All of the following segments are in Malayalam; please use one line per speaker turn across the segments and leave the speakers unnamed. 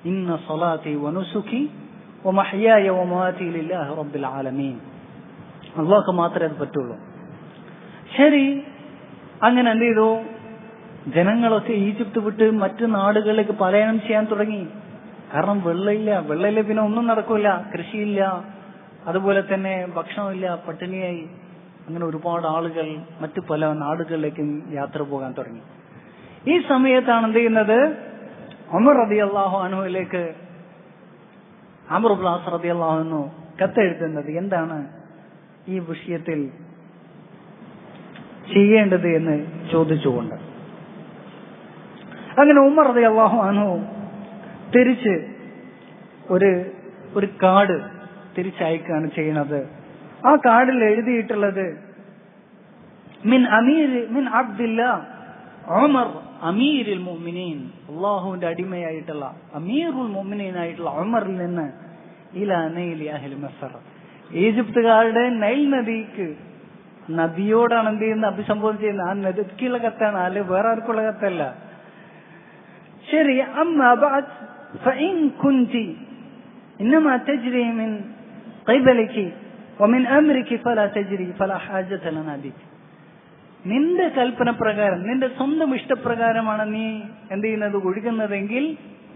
ഇന്ന സ്വലാത്തി വനുസുഖി വമഹ്യായ വമമാതി ലില്ലാഹി റബ്ബിൽ ആലമീൻ. അല്ലാഹുക്ക് മാത്രമേ അത് പറ്റുള്ളൂ. ശരി, അങ്ങനെ എന്ത് ചെയ്തു? ജനങ്ങളൊക്കെ ഈജിപ്ത് വിട്ട് മറ്റു നാടുകളിലേക്ക് പലായനം ചെയ്യാൻ തുടങ്ങി. കാരണം വെള്ളമില്ല, പിന്നെ ഒന്നും നടക്കില്ല, കൃഷിയില്ല, അതുപോലെ തന്നെ ഭക്ഷണമില്ല, പട്ടിണിയായി. അങ്ങനെ ഒരുപാട് ആളുകൾ മറ്റു പല നാടുകളിലേക്കും യാത്ര പോകാൻ തുടങ്ങി. ഈ സമയത്താണ് എന്ത് ചെയ്യുന്നത്? ഉമർ റളിയല്ലാഹു അൻഹുവിലേക്ക് അംർ ഇബ്നു ആസ് റളിയല്ലാഹു അൻഹു കത്തെഴുതുന്നത് എന്താണ് ഈ വിഷയത്തിൽ ചെയ്യേണ്ടത് എന്ന് ചോദിച്ചുകൊണ്ട്. അങ്ങനെ ഉമർ റളിയല്ലാഹു അൻഹു തിരിച്ച് ഒരു കാർഡ് തിരിച്ചയക്കുകയാണ് ചെയ്യുന്നത്. ആ കാർഡിൽ എഴുതിയിട്ടുള്ളത് മിൻ അബ്ദില്ലാ ഉമർ അമീരുൽ മുഅ്മിനീൻ, അല്ലാഹുവിന്റെ അടിമയായിട്ടുള്ള അമീറുൽ മുഅ്മിനീൻ ആയിട്ടുള്ള ഉമറിൽ നിന്ന് ഇലാ നൈലി അഹ്ലി മിസ്ർ, ഈജിപ്തുകാരുടെ നൈൽ നദിയോടാണ് എന്ത് ചെയ്യുന്നത്? അഭിസംബോധന ചെയ്യുന്നത്. ആ നദിക്കുള്ള കത്താണ്, അല്ലെ വേറെ ആർക്കുള്ള കത്തല്ല. ശരി, അമ്മാ ബഅദ് ഫഇൻ കുൻതി ഇന്നമാ തജ്രി മിൻ ഖിബലികി വമിൻ അംരികി ഫലാ തജ്രി ഫലാ ഹാജത ലനാ ബിക്. നിന്റെ കൽപ്പന പ്രകാരം, നിന്റെ സ്വന്തം ഇഷ്ടപ്രകാരമാണ് നീ എന്ത് ചെയ്യുന്നത്? ഒഴുകുന്നതെങ്കിൽ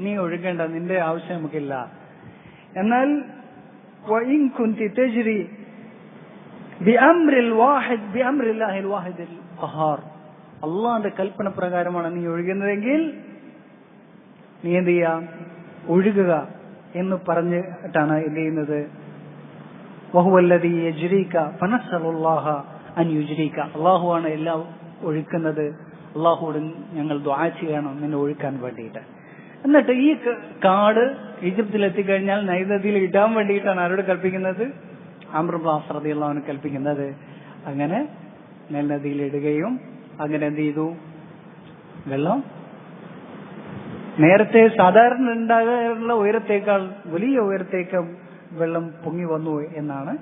നീ ഒഴുകേണ്ട, നിന്റെ ആവശ്യം നമുക്കില്ല. എന്നാൽ വഇൻ കുൻതി തജ്രി ബിഅംറിൽ വാഹിദ് ബിഅംറില്ലാഹിൽ വാഹിദിൽ ഖഹാർ, അല്ലാഹുവിന്റെ കൽപ്പന പ്രകാരമാണ് നീ ഒഴുകുന്നതെങ്കിൽ നീ എന്ത് ചെയ്യാ? ഒഴുകുക എന്ന് പറഞ്ഞിട്ടാണ് എന്ത് ചെയ്യുന്നത്? വഹുവല്ലദീ യജ്രീക ഫനസ്അലുല്ലാഹ അൻ യുജ്രീക, അല്ലാഹുവാണ് എല്ലാം ഒഴുക്കുന്നത്. അല്ലാഹുവോട് ഞങ്ങൾ ദുആ ചെയ്യണം നിന്നെ ഒഴുക്കാൻ വേണ്ടിയിട്ട്. എന്നിട്ട് ഈ കാർഡ് ഈജിപ്തിൽ എത്തിക്കഴിഞ്ഞാൽ നൈൽ നദിയിൽ ഇടാൻ വേണ്ടിയിട്ടാണ് ആരോട് കൽപ്പിക്കുന്നത്? അംർ ഇബ്നു ആസ് റളിയല്ലാഹു അൻഹു കൽപ്പിക്കുന്നത്. അങ്ങനെ നൈൽ നദിയിൽ ഇടുകയും അങ്ങനെ എന്ത് ചെയ്തു? വെള്ളം നേരത്തെ സാധാരണ ഉണ്ടാകാറുള്ള ഉയരത്തേക്കാൾ വലിയ ഉയരത്തേക്ക് വെള്ളം പൊങ്ങി വന്നു എന്നാണ്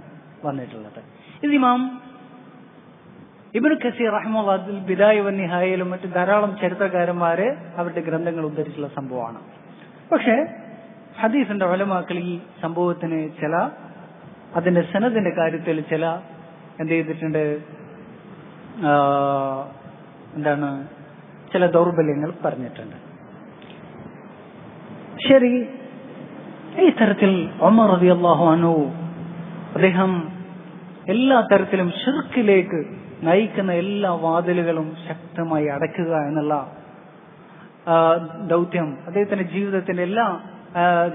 വന്നിട്ടുള്ളത്. ഇത് ഇമാം ഇബ്നു കസീർ റഹിമഹുല്ലാഹ് ബിദായ വന്നിഹായയിലും മറ്റ് ധാരാളം ചരിത്രകാരന്മാര് അവരുടെ ഗ്രന്ഥങ്ങൾ ഉദ്ധരിച്ചുള്ള സംഭവമാണ്. പക്ഷെ ഹദീസിന്റെ ഉലമാക്കൾ ഈ സംഭവത്തിന് അതിന്റെ സനദിന്റെ കാര്യത്തിൽ എന്ത് ചെയ്തിട്ടുണ്ട്? ചില ദൗർബല്യങ്ങൾ പറഞ്ഞിട്ടുണ്ട്. ശരി, ഈ തരത്തിൽ ഉമർ റളിയല്ലാഹു അൻഹു അദ്ദേഹം എല്ലാ തരത്തിലും ശിർക്കിലേക്ക് നയിക്കുന്ന എല്ലാ വാതിലുകളും ശക്തമായി അടയ്ക്കുക എന്നുള്ള ദൗത്യം അദ്ദേഹത്തിന്റെ ജീവിതത്തിന്റെ എല്ലാ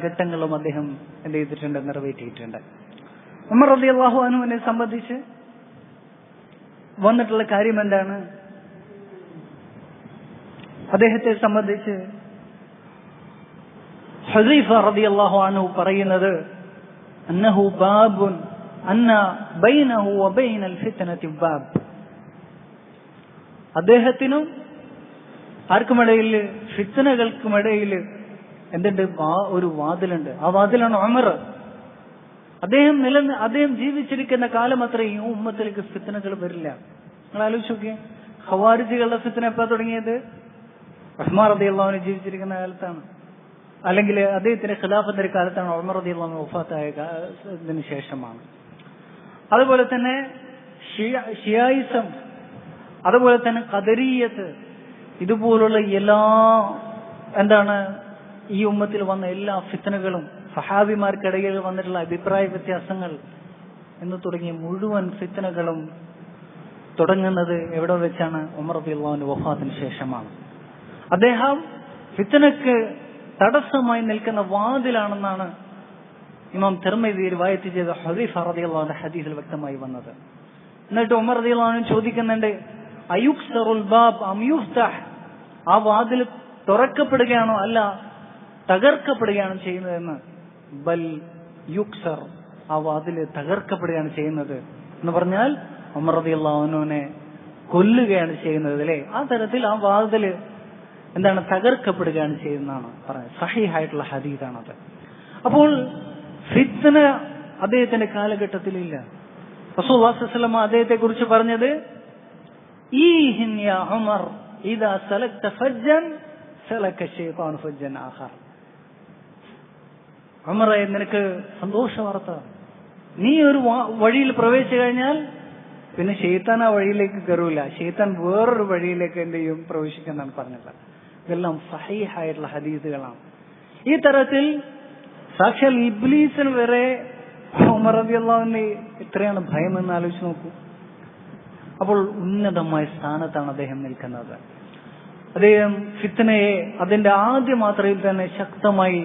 ഘട്ടങ്ങളും അദ്ദേഹം എന്ത് ചെയ്തിട്ടുണ്ട്? നിറവേറ്റിയിട്ടുണ്ട്. ഉമർ റളിയല്ലാഹു അൻഹുവിനെ സംബന്ധിച്ച് വന്നിട്ടുള്ള കാര്യം എന്താണ്? അദ്ദേഹത്തെ സംബന്ധിച്ച് ഹുദൈഫ റളിയല്ലാഹു അൻഹു പറയുന്നത് അന്നഹു ബാബുൻ അന്ന ബൈനഹു വബൈനൽ ഫിത്നതി ബാബ്, അദ്ദേഹത്തിനും ആർക്കുമിടയിൽ, ഫിത്നകൾക്കുമിടയിൽ എന്തുണ്ട്? ഒരു വാതിലുണ്ട്. ആ വാതിലാണ് ഉമർ. അദ്ദേഹം ജീവിച്ചിരിക്കുന്ന കാലം അത്രയും ഉമ്മത്തിലേക്ക് ഫിത്നകൾ വരില്ല. നിങ്ങൾ ആലോചിച്ച് നോക്കിയേ, ഖവാരിജികളുടെ ഫിത്ന എപ്പോഴാണ് തുടങ്ങിയത്? ഉസ്മാൻ റളിയല്ലാഹു അൻഹു ജീവിച്ചിരിക്കുന്ന കാലത്താണ്, അല്ലെങ്കിൽ അദ്ദേഹത്തിന്റെ ഖിലാഫത്തിന്റെ കാലത്താണ്. ഉമർ റളിയല്ലാഹു അൻഹു വഫാത്തായതിനു ശേഷമാണ്. അതുപോലെ തന്നെ ഷിയായിസം, അതുപോലെ തന്നെ ഖദരിയ്യത്ത്, ഇതുപോലുള്ള എല്ലാ ഈ ഉമ്മത്തിൽ വന്ന എല്ലാ ഫിത്നകളും, സഹാബിമാർക്കിടയിൽ വന്നിട്ടുള്ള അഭിപ്രായ വ്യത്യാസങ്ങൾ എന്ന് തുടങ്ങിയ മുഴുവൻ ഫിത്നകളും തുടങ്ങുന്നത് എവിടെ വെച്ചാണ്? ഉമർ റളിയല്ലാഹു അൻഹു വഫാത്തിന് ശേഷമാണ്. അദ്ദേഹം ഫിത്നക്ക് തടസ്സമായി നിൽക്കുന്ന വാതിലാണെന്നാണ് ഇമാം തിർമിദി റിവായത്ത് ചെയ്ത ഹുദൈഫ റളിയല്ലാഹു അൻഹു ഹദീസിൽ വ്യക്തമായി വന്നത്. എന്നിട്ട് ഉമർ റളിയല്ലാഹു അൻഹു ചോദിക്കുന്നുണ്ട്, അയുക്സറുൽ ബാബ് അം യുഫ്തഹ്, ആ വാതിൽ തുറക്കപ്പെടുകയാണോ അല്ല തകർക്കപ്പെടുകയാണോ ചെയ്യുന്നതെന്ന്. ബൽ യുക്സർ, ആ വാതിൽ തകർക്കപ്പെടുകയാണ് ചെയ്യുന്നത് എന്ന് പറഞ്ഞാൽ ഉമർ റളിയല്ലാഹു അൻഹുവിനെ കൊല്ലുകയാണ് ചെയ്യുന്നത്, അല്ലെ? ആ തരത്തിൽ ആ വാതിൽ തകർക്കപ്പെടുകയാണ് ചെയ്യുന്നതാണ് പറയുന്നത്. സഹീഹായിട്ടുള്ള ഹദീസാണത്. അപ്പോൾ ഫിത്ന അദ്ദേഹത്തിന്റെ കാലഘട്ടത്തിലില്ല. റസൂലുള്ളാഹി സ്വല്ലല്ലാഹു അലൈഹി വസല്ലം അദ്ദേഹത്തെ കുറിച്ച് പറഞ്ഞത്, ഈഹിൻ യാ ഉമർ ഇദാ സലക്ത ഫജ്ജൻ സലക ശൈത്താനു ഫജ്ജൻ ആഖർ. ഉമറേ, നിനക്ക് സന്തോഷ വാർത്ത, നീ ഒരു വഴിയിൽ പ്രവേശിച്ചു കഴിഞ്ഞാൽ പിന്നെ ശൈത്താൻ ആ വഴിയിലേക്ക് കയറൂല, ശൈത്താൻ വേറൊരു വഴിയിലേക്ക് എന്ത് ചെയ്യും, പ്രവേശിക്കാന്നാണ് പറഞ്ഞത്. ഇതെല്ലാം സഹീഹായിട്ടുള്ള ഹദീസുകളാണ്. ഈ തരത്തിൽ സാക്ഷാൽ ഇബ്ലീസിന് വരെ ഉമർ റളിയല്ലാഹുവിന് എത്രയാണ് ഭയമെന്ന് ആലോചിച്ച് നോക്കൂ. അപ്പോൾ ഉന്നതമായ സ്ഥാനത്താണ് അദ്ദേഹം നിൽക്കുന്നത്. അദ്ദേഹം ഫിത്നയെ അതിന്റെ ആദ്യ മാത്രയിൽ തന്നെ ശക്തമായി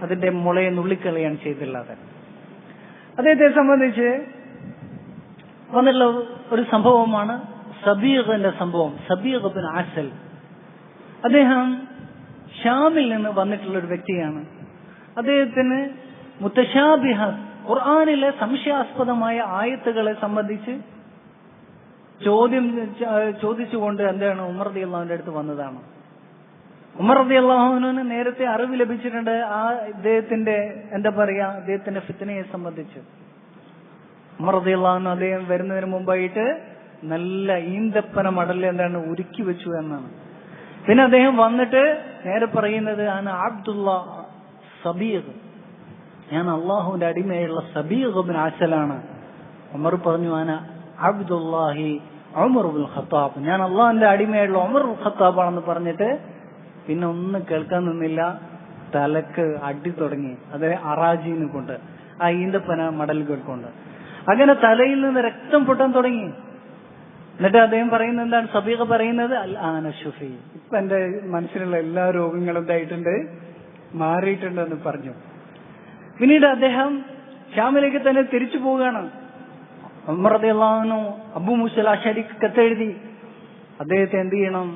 അതിന്റെ മുളയെ നുള്ളിക്കളയാണ് ചെയ്തിട്ടുള്ളത്. അദ്ദേഹത്തെ സംബന്ധിച്ച് വന്നിട്ടുള്ള ഒരു സംഭവമാണ് സബീഖിന്റെ സംഭവം. സബീഖ് ബിൻ അസൽ, അദ്ദേഹം ഷാമിൽ നിന്ന് വന്നിട്ടുള്ള ഒരു വ്യക്തിയാണ്. അദ്ദേഹത്തിന് മുത്തശാബിഹ ഖുർആനിലെ സംശയാസ്പദമായ ആയത്തുകളെ സംബന്ധിച്ച് ചോദിച്ചുകൊണ്ട് ഉമർ റളിയല്ലാഹുവിന്റെ അടുത്ത് വന്നതാണ്. ഉമർ റളിയല്ലാഹുവിന് നേരത്തെ അറിവ് ലഭിച്ചിട്ടുണ്ട് ഇദ്ദേഹത്തിന്റെ അദ്ദേഹത്തിന്റെ ഫിത്നയെ സംബന്ധിച്ച്. ഉമർ റളിയല്ലാഹു അദ്ദേഹം വരുന്നതിന് മുമ്പായിട്ട് നല്ല ഈന്തപ്പന മടല് ഉരുക്കി വെച്ചു എന്നാണ്. പിന്നെ അദ്ദേഹം വന്നിട്ട് നേരെ പറയുന്നത് അബ്ദുള്ള സബീഖ്, ഞാൻ അള്ളാഹുവിന്റെ അടിമയുള്ള സബീഖ് ബിൻ അസലാണ്. ഉമർ പറഞ്ഞു അബ്ദുല്ലാഹി ഉമർ ബിൻ ഖത്താബ്, ഞാൻ അള്ളാഹുവിന്റെ അടിമയുള്ള ഉമർ ബിൻ ഖത്താബാണെന്ന് പറഞ്ഞിട്ട് പിന്നെ ഒന്നും കേൾക്കാൻ നിന്നില്ല, തലക്ക് അടി തുടങ്ങി. അത് അറാജീനെ കൊണ്ട്, ആ ഈന്തപ്പന മടലുകൾ കൊണ്ട്. അങ്ങനെ തലയിൽ നിന്ന് രക്തം പൊട്ടാൻ തുടങ്ങി. എന്നിട്ട് അദ്ദേഹം പറയുന്നത് എന്താണ്, സബീഖ് പറയുന്നത് അൽ ആന ഷുഫി, ഇപ്പൊ എന്റെ മനസ്സിലുള്ള എല്ലാ രോഗങ്ങളും എന്തായിട്ടുണ്ട്, മാറിയിട്ടുണ്ട് എന്ന് പറഞ്ഞു. പിന്നീട് അദ്ദേഹം ഷാമിലേക്ക് തന്നെ തിരിച്ചു പോവുകയാണ്. ഉമർ റളിയല്ലാഹു അൻഹു അബൂ മൂസ അശ്അരിക്ക് കത്തെഴുതി അദ്ദേഹത്തെ എന്ത് ചെയ്യണം,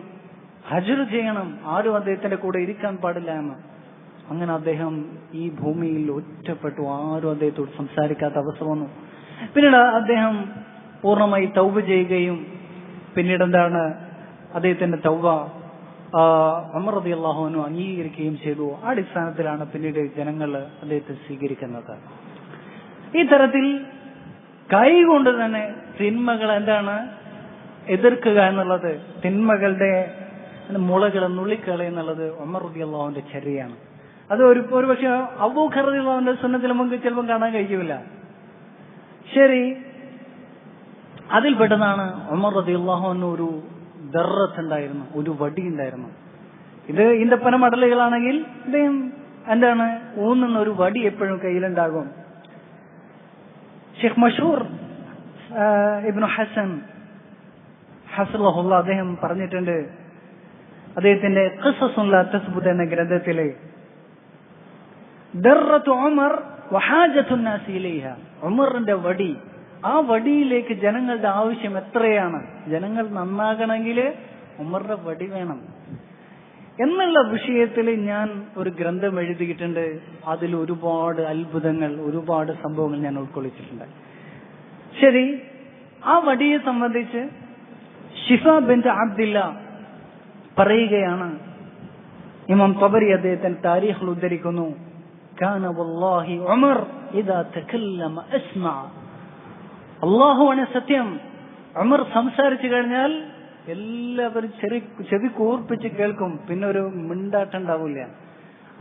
ഹജ്ർ ചെയ്യണം, ആരും അദ്ദേഹത്തിന്റെ കൂടെ ഇരിക്കാൻ പാടില്ല എന്ന്. അങ്ങനെ അദ്ദേഹം ഈ ഭൂമിയിൽ ഒറ്റപ്പെട്ടു, ആരും അദ്ദേഹത്തോട് സംസാരിക്കാത്ത അവസ്ഥ വന്നു. പിന്നീട് അദ്ദേഹം പൂർണ്ണമായി തൗബ ചെയ്യുകയും പിന്നീട് അദ്ദേഹത്തിന്റെ തൗബ ഉമർ റളിയല്ലാഹു അൻഹു അംഗീകരിക്കുകയും ചെയ്തു. ആ അടിസ്ഥാനത്തിലാണ് പിന്നീട് ജനങ്ങൾ അദ്ദേഹത്തെ സ്വീകരിക്കുന്നത്. ഈ തരത്തിൽ കൈകൊണ്ട് തന്നെ തിന്മകൾ എതിർക്കുക എന്നുള്ളത്, തിന്മകളുടെ മുളകളെ നുള്ളിക്കള എന്നുള്ളത് ഉമർ റളിയല്ലാഹുവിന്റെ ചര്യയാണ്. അത് ഒരുപക്ഷെ അബൂബക്കർ റളിയല്ലാഹുവിന്റെ സുന്നത്തിൽ നമുക്ക് ചിലപ്പോൾ കാണാൻ കഴിയില്ല. ശരി, അതിൽപ്പെട്ടതാണ് ഉമർ റളിയല്ലാഹു അൻഹു ഒരു ദർറത്ത് ഉണ്ടായിരുന്നു, ഒരു വടി ഉണ്ടായിരുന്നു. ഇത് ഈന്തപ്പന മടലുകളാണെങ്കിൽ ഇദ്ദേഹം ഊന്നുന്ന ഒരു വടി എപ്പോഴും കയ്യിലുണ്ടാകും. ഷെയ്ഖ് മഷൂർ ഇബ്നു ഹസൻ ഹഫിളഹുല്ലാഹ് അദ്ദേഹം പറഞ്ഞിട്ടുണ്ട്, അദ്ദേഹത്തിന്റെ ഖിസസുൻ ലാ തസ്ബുത് എന്ന ഗ്രന്ഥത്തിലെ ദർറത്തു ഉമർ വഹാജത്തുൻ നാസി ഇലൈഹ, ഉമറിന്റെ വടി, ആ വടിയിലേക്ക് ജനങ്ങളുടെ ആവശ്യം എത്രയാണ്, ജനങ്ങൾ നന്നാകണമെങ്കിൽ ഉമറിന്റെ വടി വേണം എന്നുള്ള വിഷയത്തിൽ ഞാൻ ഒരു ഗ്രന്ഥം എഴുതിയിട്ടുണ്ട്. അതിൽ ഒരുപാട് അത്ഭുതങ്ങൾ, ഒരുപാട് സംഭവങ്ങൾ ഞാൻ ഉൾക്കൊള്ളിച്ചിട്ടുണ്ട്. ശരി, ആ വടിയെ സംബന്ധിച്ച് ഷിഫ ബിൻത് അബ്ദില്ല പറയുകയാണ്, ഇമാം തബരി അദ്ദേഹത്തിന്റെ താരീഖിൽ ഉദ്ധരിക്കുന്നു, കാന വല്ലാഹി ഉമർ ഇദാ തകല്ലമ അസ്മഅ, അല്ലാഹുവാണ് സത്യം, ഉമർ സംസാരിച്ചു കഴിഞ്ഞാൽ എല്ലാവരും ചെവി കൂർപ്പിച്ച് കേൾക്കും, പിന്നെ ഒരു മിണ്ടാട്ടുണ്ടാവില്ല,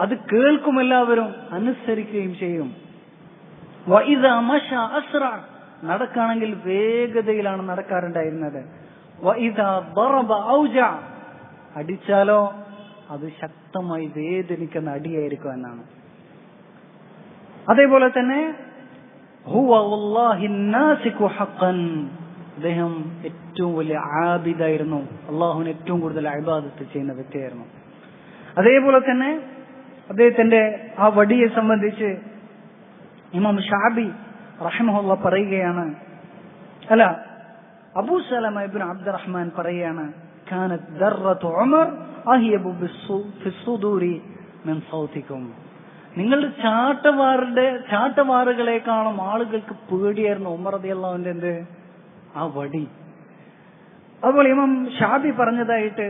അത് കേൾക്കും, എല്ലാവരും അനുസരിക്കുകയും ചെയ്യും. വഇദാ മശാ അസ്റഅ, നടക്കാണെങ്കിൽ വേഗതയിലാണ് നടക്കാറുണ്ടായിരുന്നത്. വഇദാ ദറബ ഔജഅ, അടിച്ചാലോ അത് ശക്തമായി വേദനിക്കുന്ന അടിയായിരിക്കും എന്നാണ്. അതേപോലെ തന്നെ ഹുവ വല്ലാഹി നാസികു ഹഖൻ, അദ്ദേഹം ഏറ്റവും വലിയ ആബിദായിരുന്നു, അള്ളാഹുവിന് ഏറ്റവും കൂടുതൽ ഇബാദത്ത് ചെയ്യുന്ന വ്യക്തിയായിരുന്നു. അതേപോലെ തന്നെ അദ്ദേഹത്തിന്റെ ആ വടിയെ സംബന്ധിച്ച് ഇമാം ഷഅബി റഹിമഹുല്ലാഹ് പറയുകയാണ്, അബൂ സലമ ഇബ്നു അബ്ദുറഹ്മാൻ പറയുകയാണ്, കാനത് ദർറത്തു ഉമർ അഹ്യബു ഫിസ്സുദൂരി മിൻ സൗതികും, നിങ്ങളുടെ ചാട്ടവാറുകളെക്കാളും ആളുകൾക്ക് പേടിയായിരുന്നു ഉമർ റളിയല്ലാഹുവിന്റെ ആ വടി. അതുപോലെ ഇമാം ഷാബി പറഞ്ഞതായിട്ട്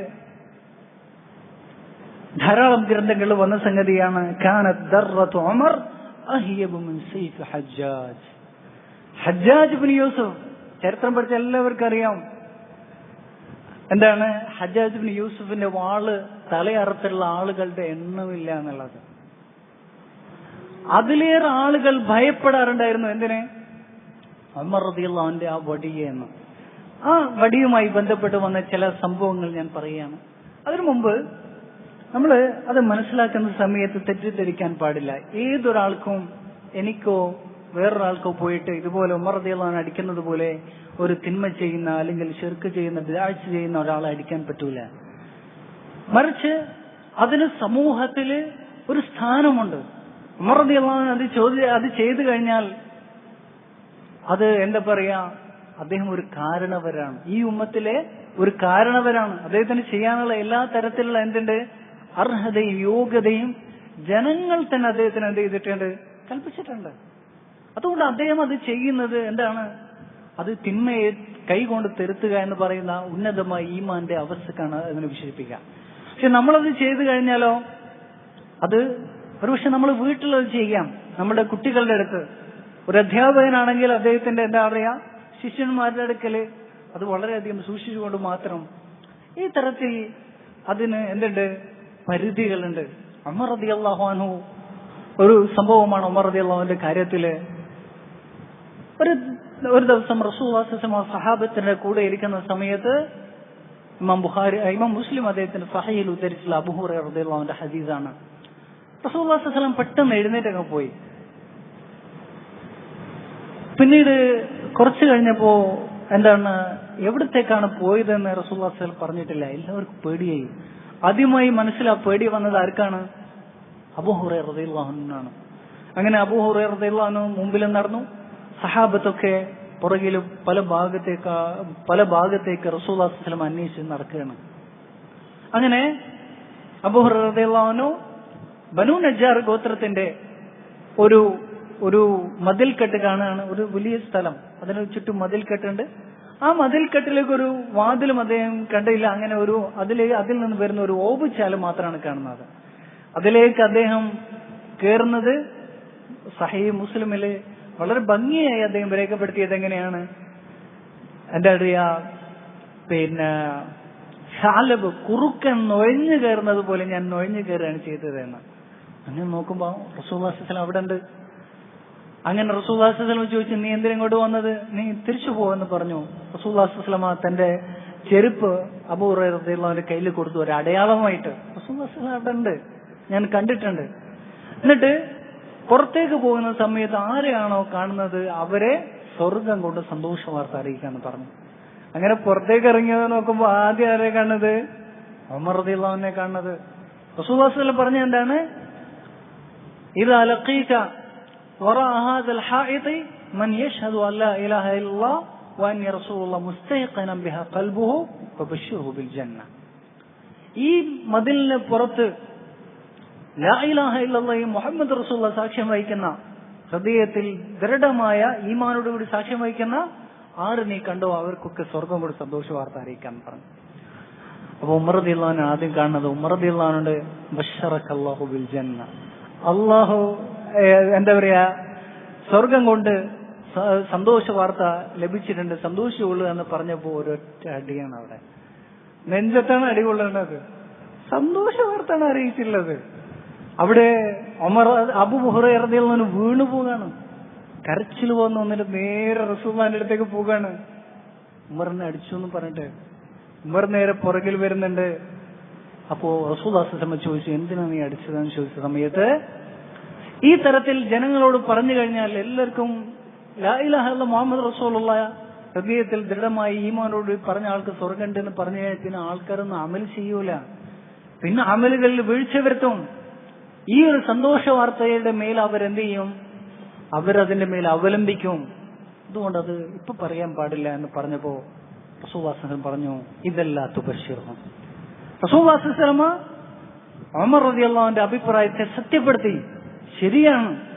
ധാരാളം ഗ്രന്ഥങ്ങളിൽ വന്ന സംഗതിയാണ്, കാനത് ദർറത്തു ഉമർ അഹ്യബു മിൻ സൈഫ് ഹജ്ജാജ്. ഹജ്ജാജ് ഇബ്നു യൂസുഫ്, ചരിത്രം പഠിച്ച എല്ലാവർക്കും അറിയാം ഹജ്ജാജ് ഇബ്നു യൂസുഫിന്റെ വാള് തലയറുത്തുള്ള ആളുകളുടെ എണ്ണമില്ല എന്നുള്ളത്. അതിലേറെ ആളുകൾ ഭയപ്പെടാറുണ്ടായിരുന്നു. എന്തിനെ? ഉമർ റളിയല്ലാഹു അൻഹുവിന്റെ ആ വടിയെ എന്ന്. ആ വടിയുമായി ബന്ധപ്പെട്ട് വന്ന ചില സംഭവങ്ങൾ ഞാൻ പറയുകയാണ്. അതിനു മുമ്പ് നമ്മൾ അത് മനസ്സിലാക്കുന്ന സമയത്ത് തെറ്റിദ്ധരിക്കാൻ പാടില്ല. ഏതൊരാൾക്കും, എനിക്കോ വേറൊരാൾക്കോ പോയിട്ട് ഇതുപോലെ ഉമർ റളിയല്ലാഹു അൻഹു അടിക്കുന്നത് പോലെ ഒരു തിന്മ ചെയ്യുന്ന അല്ലെങ്കിൽ ശിർക്ക് ചെയ്യുന്ന ബിദ്അത്ത് ചെയ്യുന്ന ഒരാളെ അടിക്കാൻ പറ്റൂല. മറിച്ച് അതിന് സമൂഹത്തില് ഒരു സ്ഥാനമുണ്ട്. ഉമർ റളിയല്ലാഹു അൻഹു അത് ചെയ്തു കഴിഞ്ഞാൽ അത് എന്താ പറയാ, അദ്ദേഹം ഒരു കാരണവരാണ്, ഈ ഉമ്മത്തിലെ ഒരു കാരണവരാണ്. അദ്ദേഹത്തിന് ചെയ്യാനുള്ള എല്ലാ തരത്തിലുള്ള എന്തുണ്ട്, അർഹതയും യോഗ്യതയും ജനങ്ങൾ തന്നെ അദ്ദേഹത്തിന് എന്ത് ചെയ്തിട്ടുണ്ട്, കൽപ്പിച്ചിട്ടുണ്ട്. അതുകൊണ്ട് അദ്ദേഹം അത് ചെയ്യുന്നത് എന്താണ്, അത് തിന്മയെ കൈകൊണ്ട് തെരുത്തുക എന്ന് പറയുന്ന ഉന്നതമായ ഈമാന്റെ അവസ്ഥക്കാണ് അതിനെ വിശേഷിപ്പിക്കുക. പക്ഷെ നമ്മളത് ചെയ്തു കഴിഞ്ഞാലോ, അത് ഒരുപക്ഷെ നമ്മൾ വീട്ടിലത് ചെയ്യാം. നമ്മുടെ കുട്ടികളുടെ അടുത്ത് ഒരു അധ്യാപകനാണെങ്കിൽ അദ്ദേഹത്തിന്റെ എന്താ പറയാ, ശിഷ്യന്മാരുടെ അടുക്കല് അത് വളരെയധികം സൂക്ഷിച്ചുകൊണ്ട് മാത്രം. ഈ തരത്തിൽ അതിന് എന്തുണ്ട്, പരിധികളുണ്ട്. ഉമർ റളിയല്ലാഹു അൻഹു ഒരു സംഭവമാണ്. ഉമർ റളിയല്ലാഹു അൻഹുവിന്റെ കാര്യത്തില് ഒരു ദിവസം റസൂലുള്ളാഹി സ്വല്ലല്ലാഹു അലൈഹി വസല്ലം സഹാബത്തിന്റെ കൂടെ ഇരിക്കുന്ന സമയത്ത് ഇമാം മുസ്ലിം അദ്ദേഹത്തിന്റെ സഹീഹിൽ ഉദ്ധരിച്ചുള്ള അബൂ ഹുറൈറ റളിയല്ലാഹു അൻഹുവിന്റെ ഹദീസാണ്. റസൂലുള്ളാഹി സ്വല്ലല്ലാഹു അലൈഹി വസല്ലം പെട്ടെന്ന് എഴുന്നേറ്റങ്ങ് പോയി. പിന്നീട് കുറച്ചു കഴിഞ്ഞപ്പോ എന്താണ്, എവിടത്തേക്കാണ് പോയതെന്ന് റസൂലുള്ളാഹി സ്വല്ലല്ലാഹു അലൈഹി വസല്ലം പറഞ്ഞിട്ടില്ല. എല്ലാവർക്കും പേടിയായി. ആദ്യമായി മനസ്സിലാ പേടി വന്നത് ആർക്കാണ്? അബൂ ഹുറൈറ റളിയല്ലാഹു അൻഹുവിനാണ്. അങ്ങനെ അബൂ ഹുറൈറ റളിയല്ലാഹു അൻഹു മുമ്പിലും നടന്നു, സഹാബത്തൊക്കെ പുറകിലും പല ഭാഗത്തേക്ക് റസൂലുള്ളാഹി സ്വല്ലല്ലാഹു അലൈഹി വസല്ലം അന്വേഷിച്ച് നടക്കുകയാണ്. അങ്ങനെ അബൂ ഹുറൈറ റളിയല്ലാഹു അൻഹു ബനൂ നജ്ജാർ ഗോത്രത്തിന്റെ ഒരു മതിൽക്കെട്ട് കാണുകയാണ്. ഒരു വലിയ സ്ഥലം, അതിന് ചുറ്റും മതിൽക്കെട്ടുണ്ട്. ആ മതിൽക്കെട്ടിലേക്ക് ഒരു വാതിലും അദ്ദേഹം കണ്ടില്ല. അങ്ങനെ അതിൽ നിന്ന് വരുന്ന ഒരു ഓവുചാല് മാത്രമാണ് കാണുന്നത്. അതിലേക്ക് അദ്ദേഹം കയറുന്നത് സഹീഹ് മുസ്ലിമില് വളരെ ഭംഗിയായി അദ്ദേഹം രേഖപ്പെടുത്തിയത് എങ്ങനെയാണ്, എന്താ പറയാ, പിന്നെ ശാലബ് കുറുക്കൻ നുഴഞ്ഞു കയറുന്നത് പോലെ ഞാൻ നുഴഞ്ഞു കയറുകയാണ് ചെയ്തത് എന്ന്. അങ്ങനെ നോക്കുമ്പോ റസൂലുള്ളാഹി സ്വല്ലല്ലാഹു അലൈഹി വസല്ലം അവിടെ ഉണ്ട്. അങ്ങനെ റസൂലുള്ളാഹി സ്വല്ലല്ലാഹു അലൈഹി വസല്ലം ചോദിച്ചു, നീ എന്തിനാ ഇങ്ങോട്ട് വന്നത്, നീ തിരിച്ചു പോവെന്ന് പറഞ്ഞു. റസൂലുള്ളാഹി സ്വല്ലല്ലാഹു അലൈഹി വസല്ലം തന്റെ ചെരുപ്പ് അബൂ ഹുറൈറ റളിയല്ലാഹു അൻഹുവിന്റെ കയ്യിൽ കൊടുത്തു, ഒരു അടയാളമായിട്ട്. റസൂലുള്ളാഹി സ്വല്ലല്ലാഹു അലൈഹി വസല്ലം അവിടെ ഉണ്ട്, ഞാൻ കണ്ടിട്ടുണ്ട്. എന്നിട്ട് പുറത്തേക്ക് പോകുന്ന സമയത്ത് ആരെയാണോ കാണുന്നത് അവരെ സ്വർഗം കൊണ്ട് സന്തോഷ വാർത്ത അറിയിക്കാന്ന് പറഞ്ഞു. അങ്ങനെ പുറത്തേക്ക് ഇറങ്ങിയത് നോക്കുമ്പോ ആദ്യം ആരെ കാണുന്നത്, ഉമർ റളിയല്ലാഹു അൻഹുവിനെ കാണുന്നത്. റസൂലുള്ളാഹി സ്വല്ലല്ലാഹു അലൈഹി വസല്ലം പറഞ്ഞ എന്താണ്, ഇദാ ലഖീക വറാ ഹാദൽ ഹായിതി മൻ യശ്ഹദു അൻ ലാ ഇലാഹ ഇല്ലല്ലാഹ് വ അന്നി റസൂലുള്ളാഹി മുസ്തഖിനൻ ബിഹാ ഖൽബുഹു ഫബശ്ശിർഹു ബിൽ ജന്ന. ഈ മതിലിന് പുറത്ത് ലാ ഇലാഹ ഇല്ലല്ലാഹ് മുഹമ്മദ് റസൂലുള്ളാഹി സാക്ഷ്യം വഹിക്കുന്ന, ഹൃദയത്തിൽ ദൃഢമായ ഈമാനോടുകൂടി സാക്ഷ്യം വഹിക്കുന്ന ആര് നീ കണ്ടോ അവർക്കൊക്കെ സ്വർഗം കൂടി സന്തോഷ വാർത്ത അറിയിക്കാൻ പറഞ്ഞു. അപ്പൊ ഉമർ റളിയല്ലാഹു അൻഹു ആദ്യം കാണുന്നത്, ഉമർ റളിയല്ലാഹു അൻഹു ബശ്ശറക്കല്ലാഹു ബിൽ ജന്ന, അള്ളാഹു എന്താ പറയാ, സ്വർഗം കൊണ്ട് സന്തോഷ വാർത്ത ലഭിച്ചിട്ടുണ്ട്, സന്തോഷിച്ചുള്ളൂ എന്ന് പറഞ്ഞപ്പോ ഒരൊറ്റ അടിയാണ് അവിടെ. നെഞ്ചത്താണ് അടികൊള്ളുന്നത്. സന്തോഷ വാർത്താണ് അറിയിച്ചുള്ളത്. അവിടെ അബൂ ഹുറൈറ റളിയല്ലാഹു അൻഹു വീണു പോകാണ്, കരച്ചിൽ വന്ന് വന്നിട്ട് നേരെ റസൂലുള്ളാഹിന്റെ അടുത്തേക്ക് പോകാണ്. ഉമറിനെ അടിച്ചു എന്ന് പറഞ്ഞിട്ട് ഉമർ നേരെ പുറകിൽ വരുന്നുണ്ട്. അപ്പോ റസൂലുള്ളാഹി സ്വല്ലല്ലാഹു അലൈഹി വസല്ലം ചോദിച്ചു, എന്തിനാണ് നീ അടിച്ചതെന്ന് ചോദിച്ച സമയത്ത്, ഈ തരത്തിൽ ജനങ്ങളോട് പറഞ്ഞു കഴിഞ്ഞാൽ എല്ലാവർക്കും ലാ ഇലാഹ ഇല്ലല്ലാഹ് മുഹമ്മദ് റസൂലുള്ളാഹി ഹൃദയത്തിൽ ദൃഢമായി ഈമാനോട് പറഞ്ഞ ആൾക്ക് സ്വർഗ്ഗമുണ്ട് എന്ന് പറഞ്ഞു കഴിഞ്ഞാൽ പിന്നെ ആൾക്കാരൊന്നും അമൽ ചെയ്യൂല, പിന്നെ അമലുകളിൽ വീഴ്ച വരുത്തും. ഈ ഒരു സന്തോഷ വാർത്തയുടെ മേൽ അവരെന്ത് ചെയ്യും, അവരതിന്റെ മേൽ അവലംബിക്കും. അതുകൊണ്ട് അത് ഇപ്പൊ പറയാൻ പാടില്ല എന്ന് പറഞ്ഞപ്പോ റസൂലുള്ളാഹി സ്വല്ലല്ലാഹു അലൈഹി വസല്ലം പറഞ്ഞു, ഇദല്ലാ തുബശ്ശിർഹും. റസൂലുള്ളാഹി സ്വല്ലല്ലാഹു അലൈഹി വസല്ലം ഉമർ റളിയല്ലാഹു അൻഹുവിന്റെ അഭിപ്രായത്തെ സത്യപ്പെടുത്തി. ശരിയാണ്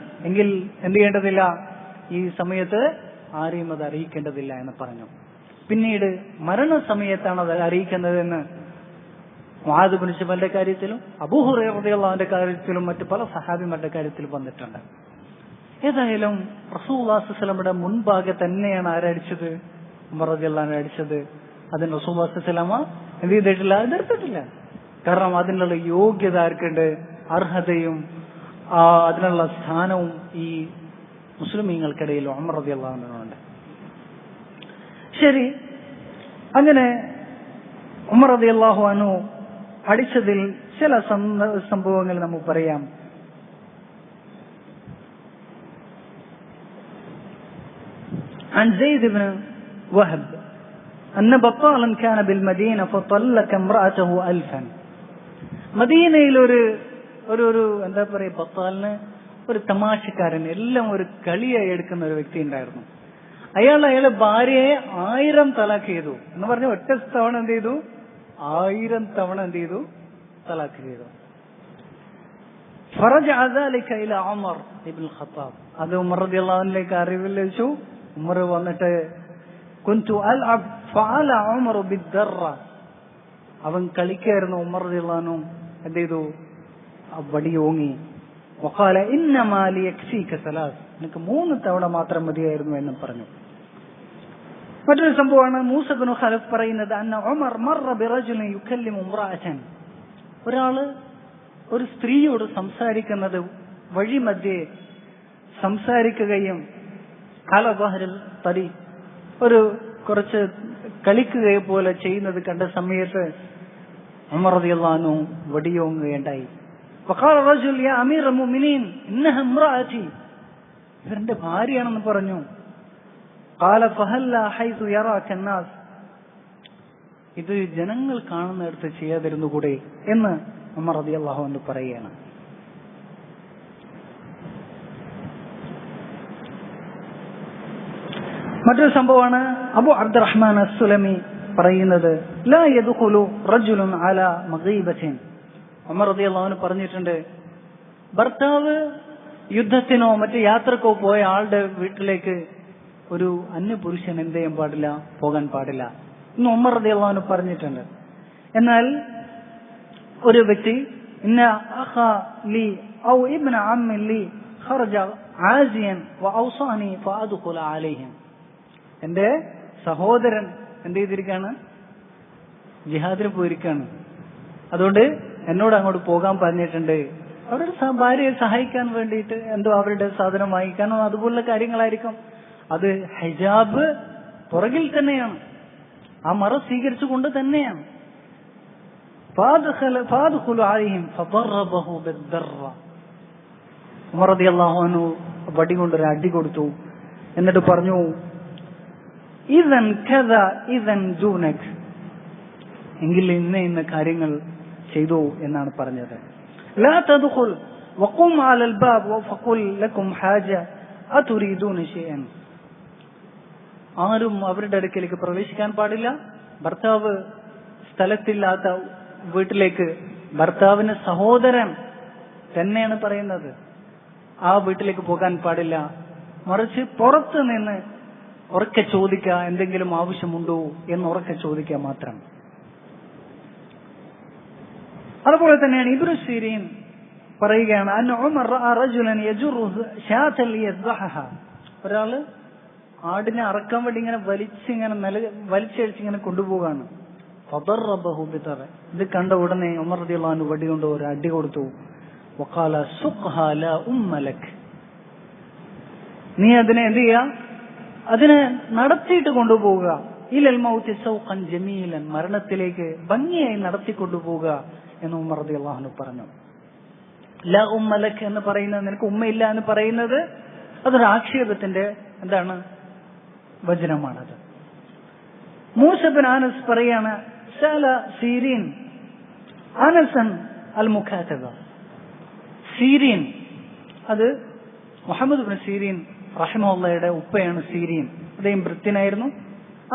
എങ്കിൽ എന്ത് ചെയ്യേണ്ടതില്ല, ഈ സമയത്ത് ആരെയും അത് അറിയിക്കേണ്ടതില്ല എന്ന് പറഞ്ഞു. പിന്നീട് മരണസമയത്താണ് അത് അറിയിക്കുന്നതെന്ന് മുആദ് ഇബ്നു ജബലിന്റെ കാര്യത്തിലും അബൂ ഹുറൈറ റളിയല്ലാഹു അൻഹുവിന്റെ കാര്യത്തിലും മറ്റു പല സഹാബിമാരുടെ കാര്യത്തിലും വന്നിട്ടുണ്ട്. ഏതായാലും റസൂലുള്ളാഹി സ്വല്ലല്ലാഹു അലൈഹി വസല്ലമയുടെ മുൻപാകെ തന്നെയാണ് ആരടിച്ചത്, ഉമർ റളിയല്ലാഹു അൻഹു അടിച്ചത്. അതിന് റസൂലുള്ളാഹി സ്വല്ലല്ലാഹു അലൈഹി വസല്ലമ എന്ത് ചെയ്തിട്ടില്ല, എതിർത്തിട്ടില്ല. കാരണം അതിനുള്ള യോഗ്യത ആർക്കുണ്ട്, അർഹതയും അതിനുള്ള സ്ഥാനവും ഈ മുസ്ലിമീങ്ങൾക്കിടയിൽ ഉമർ റളിയല്ലാഹു അൻഹുവിനുണ്ട്. ശരി, അങ്ങനെ ഉമർ റളിയല്ലാഹു അൻഹു അടിച്ചതിൽ ചില സംഭവങ്ങൾ നമുക്ക് പറയാം. عن زيد بن وهب أن بطالا كان بالمدينة فطلق امرأته 1000. മദീനയിൽ ഒരു എന്താ പറയുക, ബത്താലിന് ഒരു തമാശക്കാരൻ, എല്ലാം ഒരു കളിയായി എടുക്കുന്ന ഒരു വ്യക്തി ഉണ്ടായിരുന്നു. അയാളുടെ ഭാര്യയെ 1000 തലാഖ് ചെയ്തു എന്ന് പറഞ്ഞ ഒറ്റ തവണ എന്ത് ചെയ്തു? 1000 തവണ എന്ത് ചെയ്തു? തലാഖ് ചെയ്തു. فرجع ذلك إلى عمر بن الخطاب. അത് ഉമർ റളിയല്ലാഹു അൻഹുവിലേക്ക് അറിവ് ലഭിച്ചു. ഉമർ വന്നിട്ട് كنت ألعب فعلى عمر بالذرة. അവൻ കളിക്കായിരുന്നു. ഉമർ റളിയല്ലാഹു അൻഹു എന്ത് ചെയ്തു? വടി ഓങ്ങി. وقال إنما ليكفيك 3. എനിക്ക് 3 തവണ മാത്രം മതിയായിരുന്നു എന്ന് പറഞ്ഞു. മറ്റൊരു സംഭവമാണ് മൂസ ബിൻ ഖലഫ് പറയുന്നത്, അന്ന ഉമർ മറ ബിറജുലിൻ യുകല്ലിമു ഇംറഅതൻ. ഒരാള് ഒരു സ്ത്രീയോട് സംസാരിക്കുന്നത് വഴിമധ്യേ സംസാരിക്കുകയും അല ബഹ്റിൽ തരി ഒരു കുറച്ച് കളിക്കുകയെ പോലെ ചെയ്യുന്നത് കണ്ട സമയത്ത് ഉമർ റളിയല്ലാഹു അൻഹു വടിയോങ്ങുകയുണ്ടായി. വഖാല റജുൽ യാ അമീറൽ മുഅ്മിനീൻ ഇന്നഹ ഇംറഅതി. ഇവരുടെ ഭാര്യയാണെന്ന് പറഞ്ഞു. ഖാല ഫഹല്ല ഹൈതു യറാക അന്നാസ്. ഇത് ജനങ്ങൾ കാണുന്നിടത്ത് ചെയ്യാതിരുന്നുകൂടെ എന്ന് ഉമർ റളിയല്ലാഹു അൻഹു പറയുകയാണ്. മറ്റൊരു സംഭവമാണ് അബു അബ്ദുറഹ്മാൻ അസ്സുലമി പറയുന്നത്, ലാ യദ്ഖുലു റജുലുൻ അലാ മഗീബത്തിൻ. ഉമർ റളിയല്ലാഹു അൻഹു പറഞ്ഞിട്ടുണ്ട്, ഭർത്താവ് യുദ്ധത്തിനോ മറ്റു യാത്രക്കോ പോയ ആളുടെ വീട്ടിലേക്ക് ഒരു അന്യപുരുഷൻ എന്ത് ചെയ്യാൻ പാടില്ല? പോകാൻ പാടില്ല എന്ന് ഉമർ റളിയല്ലാഹു അൻഹു പറഞ്ഞിട്ടുണ്ട്. എന്നാൽ ഒരു വ്യക്തി ഇന്ന അഖാ ലി ഔ ഇബ്ന അമ്മി ലി ഖറജ ആസിയൻ വഔസാനി ഫഅദ്ഖുല അലൈഹിം. എന്റെ സഹോദരൻ എന്ത് ചെയ്തിരിക്കാണ്? ജിഹാദിന് പോയിരിക്കാണ്. അതുകൊണ്ട് എന്നോട് അങ്ങോട്ട് പോകാൻ പറഞ്ഞിട്ടുണ്ട്. അവരുടെ ഭാര്യയെ സഹായിക്കാൻ വേണ്ടിയിട്ട്, എന്തോ അവരുടെ സാധനം വാങ്ങിക്കാനോ അതുപോലുള്ള കാര്യങ്ങളായിരിക്കും. അത് ഹിജാബ് പുറകിൽ തന്നെയാണ്, ആ മറ സ്വീകരിച്ചുകൊണ്ട് തന്നെയാണ്. ഉമർ റളിയല്ലാഹു അൻഹു വടി കൊണ്ടൊരു അടി കൊടുത്തു. എന്നിട്ട് പറഞ്ഞു, ഇദൻ കദ ഇദൻ ദൂനക്, എങ്കിൽ ഇന്ന കാര്യങ്ങൾ ചെയ്തു എന്നാണ് പറഞ്ഞത്. ലാ തദ്ഖുൽ വഖും അലൽ ബാബ് വഖുൽ ലക്കും ഹാജ അതുരീദൂന ശൈഅൻ. ആരും അവരുടെ അടുക്കലേക്ക് പ്രവേശിക്കാൻ പാടില്ല. ഭർത്താവ് സ്ഥലത്തില്ലാത്ത വീട്ടിലേക്ക്, ഭർത്താവിന് സഹോദരൻ തന്നെയാണ് പറയുന്നത്, ആ വീട്ടിലേക്ക് പോകാൻ പാടില്ല. മറിച്ച് പുറത്ത് നിന്ന് ഉറക്കെ ചോദിക്കുക, എന്തെങ്കിലും ആവശ്യമുണ്ടോ എന്ന് ഉറക്കെ ചോദിക്കുക മാത്രം. അതുപോലെ തന്നെയാണ് ഇബ്നു സിരീൻ പറയുകയാണ്, അന്ന ഉമർ റഅ റജുലൻ യജുറു ശാതൻ ലിയസ്ബഹഹ. ഒരാള് ആടിനെ അറക്കാൻ വേണ്ടി ഇങ്ങനെ വലിച്ചഴിച്ചിങ്ങനെ കൊണ്ടുപോകാണ്. ഫദറബഹു ബിതറ. ഇത് കണ്ട ഉടനെ ഉമർ റളിയല്ലാഹു അൻഹു വടി കൊണ്ട് ഒരു അടി കൊടുത്തു. വഖാല സുഖ്ഹാ ലാ ഉമ്മ ലക്. നീ അതിനെ എന്ത് ചെയ്യാ? അതിനെ നടത്തിയിട്ട് കൊണ്ടുപോവുക. ഇലൽ മൗതി സൗഖൻ ജമീലൻ. മരണത്തിലേക്ക് ഭംഗിയായി നടത്തിക്കൊണ്ടുപോവുക എന്ന് ഉമർ റളിയല്ലാഹു അൻഹു പറഞ്ഞു. ലാ ഉമ്മ ലക് എന്ന് പറയുന്നത്, നിനക്ക് ഉമ്മയില്ല എന്ന് പറയുന്നത്, അതൊരു ആക്ഷേപത്തിന്റെ എന്താണ് വചനമാണത്. മൂസ ബിൻ അനസ് പറയാണ്, സഅല സീരീൻ അനസൻ അൽ മുഖാതബ. സീരീൻ, അത് മുഹമ്മദ് ബിൻ സീരീൻ റഹിമഹുള്ളയുടെ ഉപ്പയാണ് സീരീൻ. അദ്ദേഹം ഭൃത്യനായിരുന്നു.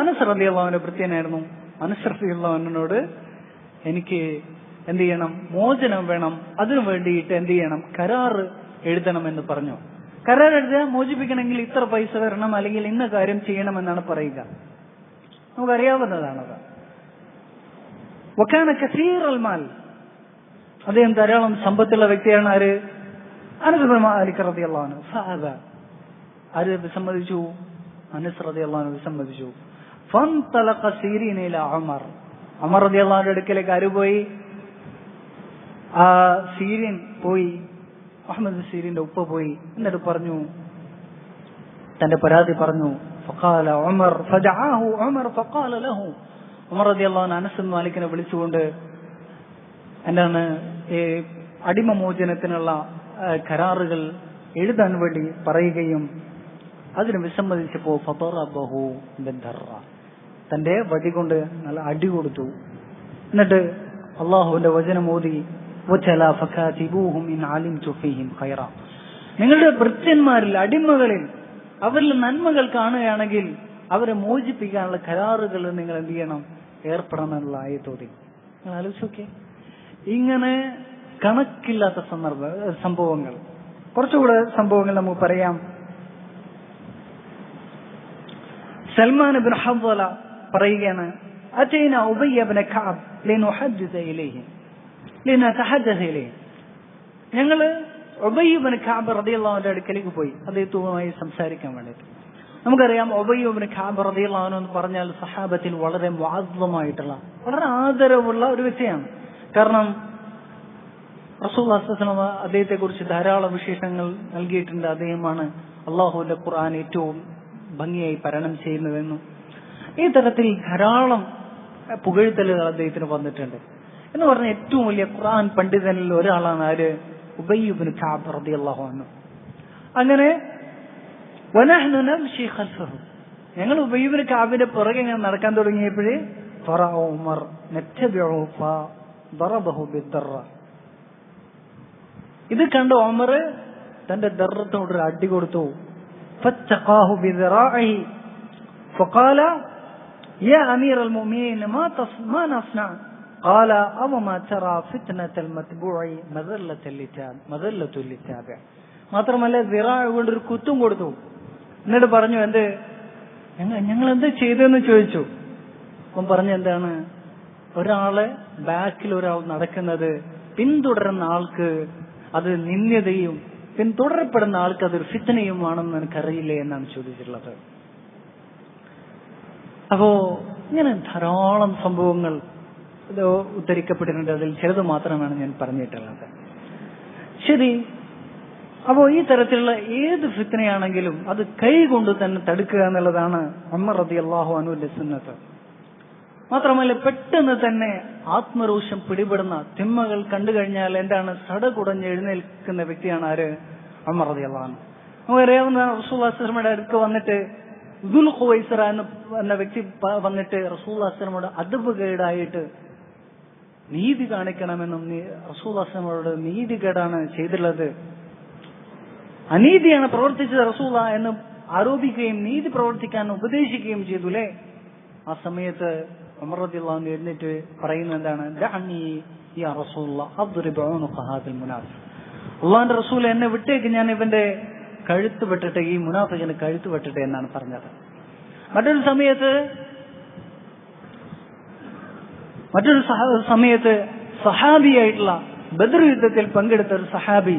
അനസ് റളിയല്ലാഹു അൻഹു ഭൃത്യനായിരുന്നു. അനസ് റളിയല്ലാഹു അൻഹുവിനോട് എനിക്ക് എന്ത് ചെയ്യണം? മോചനം വേണം. അതിനു വേണ്ടിയിട്ട് എന്ത് ചെയ്യണം? കരാറ് എഴുതണം എന്ന് പറഞ്ഞു. കരാർ എഴുതുക, മോചിപ്പിക്കണമെങ്കിൽ ഇത്ര പൈസ തരണം, അല്ലെങ്കിൽ ഇന്ന കാര്യം ചെയ്യണമെന്നാണ് പറയുക. നമുക്കറിയാവുന്നതാണത്. വകാന കസീറൽ മാൽ. അദ്ദേഹം ധാരാളം സമ്പത്തുള്ള വ്യക്തിയാണ്. ആര്? അനസ് ബിൻ മാലിക് റളിയല്ലാഹു അൻഹു. ഫഅബ. ആര് വിസമ്മതിച്ചു? അനസ് റളിയല്ലാഹു അൻഹു വിസമ്മതിച്ചു. ഫൻതലഖ സീരീൻ ഇലാ ഉമർ. ഉമർ റളിയല്ലാഹു അൻഹുവിന്റെ അടുക്കലേക്ക് ആര് പോയി? സീരീൻ പോയി. മുഹമ്മദ് സീരിന്റെ ഉപ്പ പോയി എന്നിട്ട് പറഞ്ഞു, തന്റെ പരാതി പറഞ്ഞു. ഫഖാല ഉമർ ഫദഅഹു ഉമർ ഫഖാല ലഹു, ഉമർ റളിയല്ലാഹു അൻഹു അനസ് ഇബ്നു മാലിക്കിനെ വിളിച്ചുകൊണ്ട് എന്താണ് അടിമമോചനത്തിനുള്ള കരാറുകൾ എഴുതാൻ വേണ്ടി പറയുകയും അതിന് വിസമ്മതിച്ചപ്പോ ഫദറബഹു ബിദ്ദറ, തന്റെ വടി കൊണ്ട് നല്ല അടി കൊടുത്തു. എന്നിട്ട് അള്ളാഹുവിന്റെ വചനം ഓതി, വചല ഫകാതിബൂഹും ഇൻ അലിംതു ഫീഹിം ഖൈറ, നിങ്ങളുടെ ഭൃത്യന്മാരിൽ അടിമകളിൽ അവരിൽ നന്മകൾ കാണുകയാണെങ്കിൽ അവരെ മോചിപ്പിക്കാനുള്ള കരാറുകൾ നിങ്ങൾ എന്ത് ചെയ്യണം, ഏർപ്പെടണമെന്നുള്ള ആയത്തോതി. നിങ്ങൾ ആലോചിച്ച് നോക്കിയേ, ഇങ്ങനെ കണക്കില്ലാത്ത സംഭവങ്ങൾ. കുറച്ചുകൂടെ സംഭവങ്ങൾ നമുക്ക് പറയാം. സൽമാൻ ഇബ്നു ഹൻദല പറയുകയാണ്, അതൈന ഉബയ്യ ഇബ്നു കഅബ് ലിനുഹദ്ദിസ ഇലൈഹി ലിനതഹദ്ദസ ഇലൈഹി, ഞങ്ങള് ഉബയ്യ ഇബ്നു കഅബ് റളിയല്ലാഹു അൻഹുവിന്റെ അടുക്കലേക്ക് പോയി അദ്ദേഹവുമായി സംസാരിക്കാൻ വേണ്ടിയിട്ട്. നമുക്കറിയാം ഉബയ്യ ഇബ്നു കഅബ് റളിയല്ലാഹു അൻഹു എന്ന് പറഞ്ഞാൽ സഹാബത്തിൽ വളരെ മുഅദ്ദമായിട്ടുള്ള വളരെ ആദരവുള്ള ഒരു വ്യക്തിയാണ്. കാരണം റസൂലുള്ളാഹി സ്വല്ലല്ലാഹു അലൈഹി വസല്ലം അദ്ദേഹത്തെ കുറിച്ച് ധാരാളം വിശേഷങ്ങൾ നൽകിയിട്ടുണ്ട്. അദ്ദേഹമാണ് അള്ളാഹുവിന്റെ ഖുർആൻ ഏറ്റവും ഭംഗിയായി പാരായണം ചെയ്യുന്നതെന്നും ഈ തരത്തിൽ ധാരാളം പുകഴ്ത്തലുകൾ അദ്ദേഹത്തിന് വന്നിട്ടുണ്ട്. എന്ന് പറഞ്ഞ ഏറ്റവും വലിയ ഖുർആൻ പണ്ഡിതനിൽ ഒരാളാണ് ആര്, ഉബയ്യ ഇബ്നു കഅബ് റളിയല്ലാഹു അൻഹു. അങ്ങനെ വനഹ്നു നംശി ഖൽഫഹു, ഞങ്ങൾ ഉബയ്യ ഇബ്നു കഅബിന്റെ പുറകെ ഇങ്ങനെ നടക്കാൻ തുടങ്ങിയപ്പോഴേ ഫറഅ ഉമർ നത്തബിഉ ഫദറബഹു ബിദ്ദറ, ഇത് കണ്ട് ഉമർ തന്റെ ദർറത്തോട് ഒരു അടി കൊടുത്തു. ഫത്തഖാഹു ബിദിറാഇഹി ഫഖാല യാ അമീറൽ മുഅ്മിനീൻ മാ നസ്ന ഖാല അവമാ തറാ ഫിത്നത്തൽ മത്ബൂഇ മദല്ലത്തുൽ ലിതാബി. മാത്രമല്ല ദിറാ കൊണ്ട് ഒരു കുത്തും കൊടുത്തു. എന്നിട്ട് പറഞ്ഞു, എന്ത് ഞങ്ങൾ എന്ത് ചെയ്തെന്ന് ചോദിച്ചു. അപ്പം പറഞ്ഞു, എന്താണ്, ഒരാളെ ബാക്കിൽ ഒരാൾ നടക്കുന്നത് പിന്തുടരുന്ന ആൾക്ക് അത് നിന്ദ്യതയും പിന്തുടരപ്പെടുന്ന ആൾക്ക് അതൊരു ഫിത്നയുമാണെന്ന് എനിക്കറിയില്ലേ എന്നാണ് ചോദിച്ചിട്ടുള്ളത്. അപ്പോ ഇങ്ങനെ ധാരാളം സംഭവങ്ങൾ ഇത് ഉദ്ധരിക്കപ്പെട്ടിട്ടുണ്ട്. അതിൽ ചിലത് മാത്രമാണ് ഞാൻ പറഞ്ഞിട്ടുള്ളത്. ശരി, അപ്പോ ഈ തരത്തിലുള്ള ഏത് ഫിത്നയാണെങ്കിലും അത് കൈ കൊണ്ട് തന്നെ തടുക്കുക എന്നുള്ളതാണ് ഉമർ റളിയല്ലാഹു അൻഹുവിന്റെ സുന്നത്ത്. മാത്രമല്ല പെട്ടെന്ന് തന്നെ ആത്മരോഷം പിടിപെടുന്ന തിന്മകൾ കണ്ടു കഴിഞ്ഞാൽ എന്താണ് സടകുടഞ്ഞ് എഴുന്നേൽക്കുന്ന വ്യക്തിയാണ് ആര്, ഉമർ റളിയല്ലാഹു അൻഹു. നമുക്കറിയാവുന്ന റസൂലുള്ളാഹി സ്വല്ലല്ലാഹു അലൈഹി വസല്ലമയുടെ അടുത്ത് വന്നിട്ട് ദുൽ ഖുവൈസറ എന്ന വ്യക്തി വന്നിട്ട് റസൂലുള്ളാഹി സ്വല്ലല്ലാഹു അലൈഹി വസല്ലമയുടെ അദബ് കേടായിട്ട് നീതി കാണിക്കണമെന്നും റസൂലുള്ളാഹി സ്വല്ലല്ലാഹു അലൈഹി വസല്ലമയോട് നീതികേടാണ് ചെയ്തിട്ടുള്ളത്, അനീതിയാണ് പ്രവർത്തിച്ചത് റസൂലുള്ളാഹി എന്ന് ആരോപിക്കുകയും നീതി പ്രവർത്തിക്കാൻ ഉപദേശിക്കുകയും ചെയ്തു അല്ലേ. ആ സമയത്ത് ഉമർ റളിയല്ലാഹു അൻഹു എഴുന്നേറ്റ് പറയുന്നത് എന്താണ്, ദഅനി യാ റസൂലല്ലാഹ് അദ്രിബ് ഉനുഖ ഹാദിൽ മുനാഫിഖ്, അല്ലാഹുവിന്റെ റസൂൽ എന്നെ വിട്ടേക്ക്, ഞാൻ ഇവന്റെ കഴുത്ത് വെട്ടട്ടെ, ഈ മുനാഫിഖിന് കഴുത്ത് വെട്ടട്ടെ എന്നാണ് പറഞ്ഞത്. മറ്റൊരു സമയത്ത് സഹാബിയായിട്ടുള്ള ബദർ യുദ്ധത്തിൽ പങ്കെടുത്ത ഒരു സഹാബി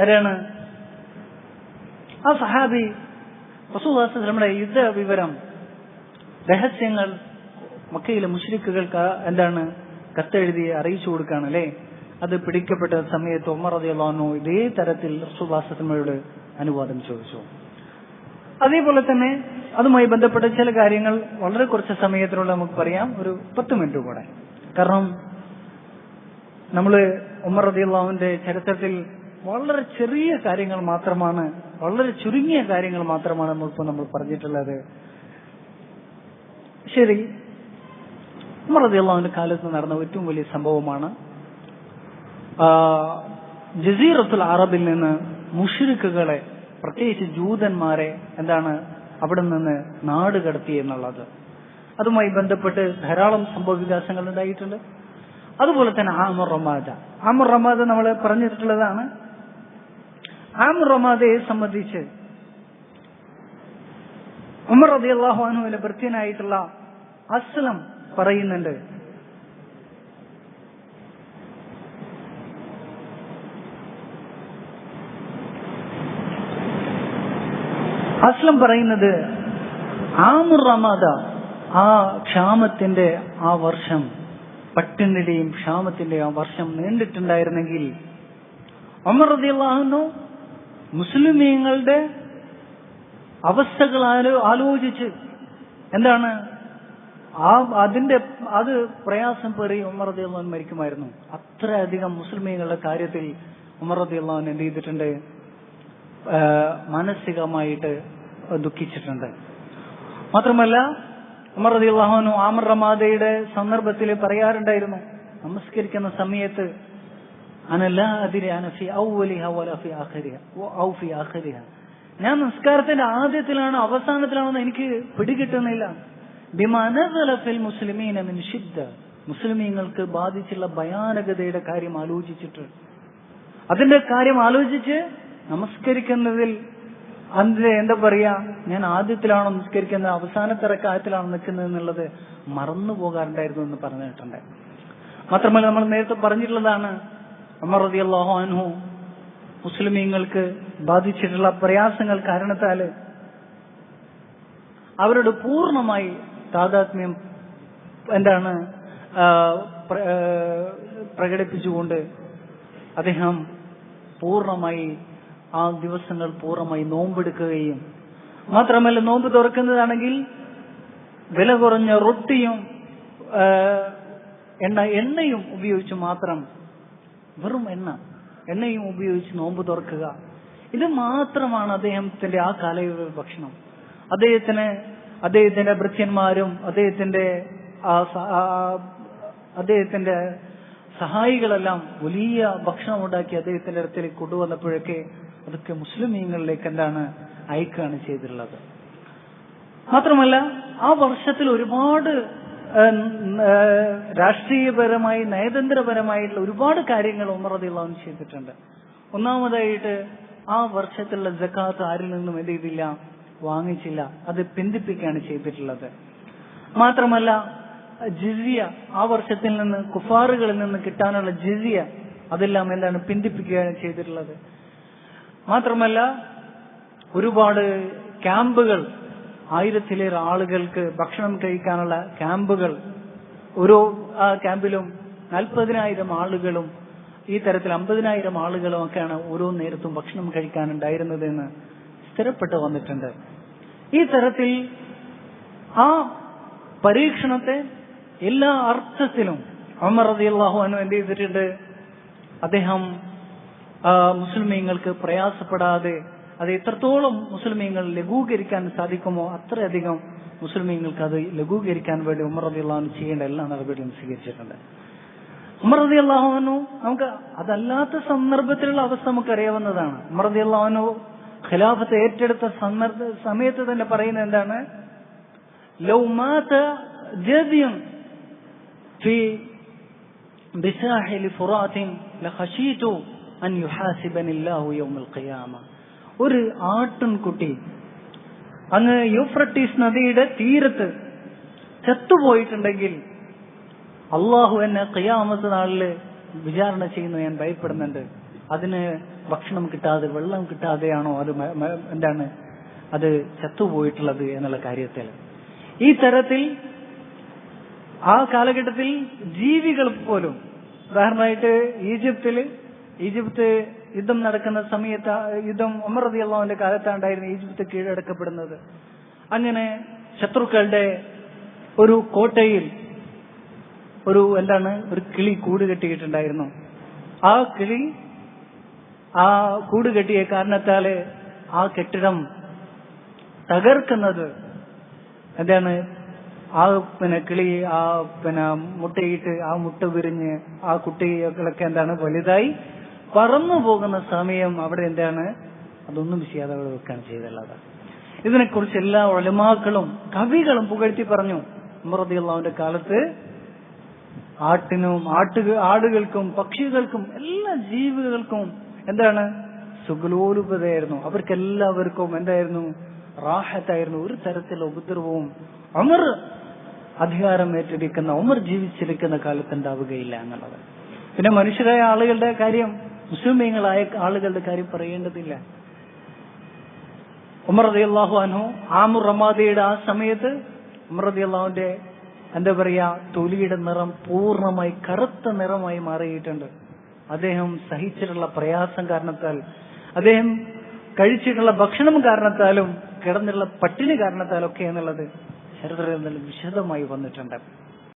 ആരാണ്, ആ സഹാബി റസൂലുള്ളാഹി സ്വല്ലല്ലാഹു അലൈഹി വസല്ലമയുടെ യുദ്ധ വിവരം രഹസ്യങ്ങൾ മക്കയിലെ മുശ്രിക്കുകൾക്ക് എന്താണ് കത്തെഴുതി അറിയിച്ചു കൊടുക്കുകയാണ് അല്ലെ. അത് പിടിക്കപ്പെട്ട സമയത്ത് ഉമർ റളിയല്ലാഹു അൻഹു ഇതേ തരത്തിൽ റസൂലുള്ളാഹി സ്വല്ലല്ലാഹു അലൈഹി വസല്ലമയോട് അനുവാദം ചോദിച്ചു. അതേപോലെ തന്നെ അതുമായി ബന്ധപ്പെട്ട ചില കാര്യങ്ങൾ വളരെ കുറച്ച് സമയത്തിനുള്ള നമുക്ക് പറയാം, ഒരു 10 മിനിറ്റ് കൂടെ. കാരണം നമ്മള് ഉമർ റളിയല്ലാഹു അൻഹുവിന്റെ ചരിത്രത്തിൽ വളരെ ചെറിയ കാര്യങ്ങൾ മാത്രമാണ്, വളരെ ചുരുങ്ങിയ കാര്യങ്ങൾ മാത്രമാണ് നമ്മൾ പറഞ്ഞിട്ടുള്ളത്. ശരി, ഉമർ റളിയല്ലാഹു അൻഹുവിന്റെ കാലത്ത് നടന്ന ഏറ്റവും വലിയ സംഭവമാണ് ജസീറത്തുൽ അറബിൽ നിന്ന് മുശ്രിക്കുകളെ, പ്രത്യേകിച്ച് ജൂതന്മാരെ എന്താണ് അവിടെ നിന്ന് നാട് കടത്തി എന്നുള്ളത്. അതുമായി ബന്ധപ്പെട്ട് ധാരാളം സംഭവ വികാസങ്ങൾ ഉണ്ടായിട്ടുണ്ട്. അതുപോലെ തന്നെ ആമുർ റമാദ നമ്മൾ പറഞ്ഞിട്ടുള്ളതാണ്. ആമുർ റമാദയെ സംബന്ധിച്ച് ഉമർ റളിയല്ലാഹു അൻഹുവിന്റെ ഭൃത്യനായിട്ടുള്ള അസ്ലം പറയുന്നുണ്ട്, അസ്ലം പറയുന്നത് ആമുർ റമാദ, ആ ക്ഷാമത്തിന്റെ ആ വർഷം, പട്ടിണിയുടെയും ക്ഷാമത്തിന്റെ ആ വർഷം നീണ്ടിട്ടുണ്ടായിരുന്നെങ്കിൽ ഉമർ റളിയല്ലാഹു അൻഹു മുസ്ലിമീങ്ങളുടെ അവസ്ഥകൾ ആലോചിച്ച് എന്താണ് അത് പ്രയാസം പേറി ഉമർ റളിയല്ലാഹു അൻഹു മരിക്കുമായിരുന്നു. അത്രയധികം മുസ്ലിമീങ്ങളുടെ കാര്യത്തിൽ ഉമർ റളിയല്ലാഹു അൻഹു എന്ത് ചെയ്തിട്ടുണ്ട്? മാനസികമായിട്ട് ദുഃഖിച്ചിട്ടുണ്ട്. മാത്രമല്ല ഉമർ റളിയല്ലാഹു അൻഹു ആമിർ റമാദയുടെ സന്ദർഭത്തിൽ പറയാറുണ്ടായിരുന്നു, നമസ്കരിക്കുന്ന സമയത്ത് ഞാൻ നിസ്കാരത്തിന്റെ ആദ്യത്തിലാണോ അവസാനത്തിലാണോ എനിക്ക് പിടികിട്ടുന്നില്ല. മുസ്ലിമീങ്ങൾക്ക് ബാധിച്ചുള്ള ഭയാനകതയുടെ കാര്യം ആലോചിച്ചിട്ട് അതിന്റെ കാര്യം ആലോചിച്ച് നമസ്കരിക്കുന്നതിൽ എന്താ പറയാ, ഞാൻ ആദ്യത്തിലാണോ നിസ്കരിക്കുന്നത് അവസാനത്തെ റക്അത്തിലാണോ നിൽക്കുന്നത് എന്നുള്ളത് മറന്നു പോകാറുണ്ടായിരുന്നു എന്ന് പറഞ്ഞിട്ടുണ്ട്. മാത്രമല്ല നമ്മൾ നേരത്തെ പറഞ്ഞിട്ടുള്ളതാണ്, ഉമർ റളിയല്ലാഹു അൻഹു മുസ്ലിമീങ്ങൾക്ക് ബാധിച്ചിട്ടുള്ള പ്രയാസങ്ങൾ കാരണത്താല് അവരോട് പൂർണ്ണമായി താദാത്മ്യം പ്രകടിപ്പിച്ചുകൊണ്ട് അദ്ദേഹം പൂർണ്ണമായി ആ ദിവസങ്ങൾ പൂർണ്ണമായി നോമ്പെടുക്കുകയും, മാത്രമല്ല നോമ്പ് തുറക്കുന്നതാണെങ്കിൽ വില കുറഞ്ഞ റൊട്ടിയും എണ്ണയും ഉപയോഗിച്ച് മാത്രം, വെറും എണ്ണയും ഉപയോഗിച്ച് നോമ്പ് തുറക്കുക. ഇത് മാത്രമാണ് അദ്ദേഹത്തിന്റെ ആ കാലയളവ് ഭക്ഷണം. അദ്ദേഹത്തിന്റെ ഭൃത്യന്മാരും അദ്ദേഹത്തിന്റെ സഹായികളെല്ലാം വലിയ ഭക്ഷണം ഉണ്ടാക്കി അദ്ദേഹത്തിന്റെ അടുത്തേക്ക് കൊണ്ടുവന്നപ്പോഴൊക്കെ അതൊക്കെ മുസ്ലിമീങ്ങളിലേക്ക് അയക്കുകയാണ് ചെയ്തിട്ടുള്ളത്. മാത്രമല്ല ആ വർഷത്തിൽ ഒരുപാട് രാഷ്ട്രീയപരമായി നയതന്ത്രപരമായിട്ടുള്ള ഒരുപാട് കാര്യങ്ങൾ ഉമർ റളിയല്ലാഹു അൻഹു ചെയ്തിട്ടുണ്ട്. ഒന്നാമതായിട്ട് ആ വർഷത്തിലുള്ള സകാത്ത് ആരിൽ നിന്നും എന്ത് ചെയ്തില്ല, വാങ്ങിച്ചില്ല, അത് പിന്തിപ്പിക്കുകയാണ് ചെയ്തിട്ടുള്ളത്. മാത്രമല്ല ജിസിയ, ആ വർഷത്തിൽ നിന്ന് കുഫാറുകളിൽ നിന്ന് കിട്ടാനുള്ള ജിസിയ അതെല്ലാം പിന്തിപ്പിക്കുകയാണ് ചെയ്തിട്ടുള്ളത്. മാത്രമല്ല ഒരുപാട് ക്യാമ്പുകൾ, 1000-ലേറെ ആളുകൾക്ക് ഭക്ഷണം കഴിക്കാനുള്ള ക്യാമ്പുകൾ, ഓരോ ക്യാമ്പിലും 40,000 ആളുകളും ഈ തരത്തിൽ 50,000 ആളുകളും ഒക്കെയാണ് ഓരോ നേരത്തും ഭക്ഷണം കഴിക്കാനുണ്ടായിരുന്നതെന്ന് സ്ഥിരപ്പെട്ടു വന്നിട്ടുണ്ട്. ഈ തരത്തിൽ ആ പരീക്ഷണത്തെ എല്ലാ അർത്ഥത്തിലും ഉമർ റളിയല്ലാഹു അൻഹു എന്ത് ചെയ്തിട്ടുണ്ട്? അദ്ദേഹം മുസ്ലിമീങ്ങൾക്ക് പ്രയാസപ്പെടാതെ അത് എത്രത്തോളം മുസ്ലിമീങ്ങൾ ലഘൂകരിക്കാൻ സാധിക്കുമോ അത്രയധികം മുസ്ലിമീങ്ങൾക്ക് അത് ലഘൂകരിക്കാൻ വേണ്ടി ഉമർ റളിയല്ലാഹു അൻഹു ചെയ്യേണ്ട എല്ലാ നടപടിയും സ്വീകരിച്ചിട്ടുണ്ട്. ഉമർ റളിയല്ലാഹു അൻഹു നമുക്ക് അതല്ലാത്ത സന്ദർഭത്തിലുള്ള അവസ്ഥ നമുക്കറിയാവുന്നതാണ്. ഉമർ റളിയല്ലാഹു അൻഹു ഖിലാഫത്ത് ഏറ്റെടുത്ത സമയത്ത് തന്നെ പറയുന്നത് എന്താണ്? ലൗ മാത ജദിൻ ഫി ബിസാഹിൽ ഫുറാത്തിൻ ലഖശീതു അൻ യുഹാസിബനില്ലാഹു യൗമൽ ഖിയാമ. ഒരു ആട്ടിൻകുട്ടി അങ്ങ് യൂഫ്രട്ടീസ് നദിയുടെ തീരത്ത് ചത്തുപോയിട്ടുണ്ടെങ്കിൽ അള്ളാഹു എന്നെ ഖിയാമത്ത് നാളില് വിചാരണ ചെയ്യുന്നു, ഞാൻ ഭയപ്പെടുന്നുണ്ട്. അതിന് ഭക്ഷണം കിട്ടാതെ വെള്ളം കിട്ടാതെയാണോ അത് ചത്തുപോയിട്ടുള്ളത് എന്നുള്ള കാര്യത്തിൽ. ഈ തരത്തിൽ ആ കാലഘട്ടത്തിൽ ജീവികൾ പോലും, ഉദാഹരണമായിട്ട് ഈജിപ്ത് യുദ്ധം നടക്കുന്ന സമയത്ത്, യുദ്ധം ഉമർ റളിയല്ലാഹു അൻഹുവിന്റെ കാലത്താണ്ടായിരുന്നു ഈജിപ്ത് കീഴടക്കപ്പെടുന്നത്. അങ്ങനെ ശത്രുക്കളുടെ ഒരു കോട്ടയിൽ ഒരു കിളി കൂട് കെട്ടിയിട്ടുണ്ടായിരുന്നു. ആ കിളി ആ കൂട് കെട്ടിയ കാരണത്താല് ആ കെട്ടിടം തകർക്കുന്നത് കിളി മുട്ടയിട്ട് ആ മുട്ട വിരിഞ്ഞ് ആ കുട്ടികളൊക്കെ വലുതായി പറന്നു പോകുന്ന സമയം അവിടെ അതൊന്നും ചെയ്യാതെ അവിടെ വെക്കാൻ ചെയ്തുള്ളത്. ഇതിനെക്കുറിച്ച് എല്ലാ ഉലമാക്കളും കവികളും പുകഴ്ത്തി പറഞ്ഞു. ഉമർ റളിയല്ലാഹു അൻഹുവിന്റെ കാലത്ത് ആടുകൾക്കും പക്ഷികൾക്കും എല്ലാ ജീവികൾക്കും സുഖലോലുപതയായിരുന്നു. അവർക്കെല്ലാവർക്കും റാഹത്തായിരുന്നു. ഒരു തരത്തിലുള്ള ഉപദ്രവവും ഉമർ അധികാരം ഏറ്റെടുക്കുന്ന, ഉമർ ജീവിച്ചിരിക്കുന്ന കാലത്ത് ഉണ്ടാവുകയില്ല എന്നുള്ളത്. പിന്നെ മനുഷ്യരായ ആളുകളുടെ കാര്യം, മുസ്ലിമീങ്ങളായ ആളുകളുടെ കാര്യം പറയേണ്ടതില്ല. ഉമർ റളിയല്ലാഹു അൻഹു ആമുർ റമാദയുടെ ആ സമയത്ത് ഉമർ റളിയല്ലാഹുവിന്റെ തൊലിയുടെ നിറം പൂർണ്ണമായി കറുത്ത നിറമായി മാറിയിട്ടുണ്ട്. അദ്ദേഹം സഹിച്ചിട്ടുള്ള പ്രയാസം കാരണത്താൽ, അദ്ദേഹം കഴിച്ചിട്ടുള്ള ഭക്ഷണം കാരണത്താലും കിടന്നുള്ള പട്ടിണി കാരണത്താലൊക്കെ എന്നുള്ളത് ചരിത്രത്തിൽ വിശദമായി വന്നിട്ടുണ്ട്.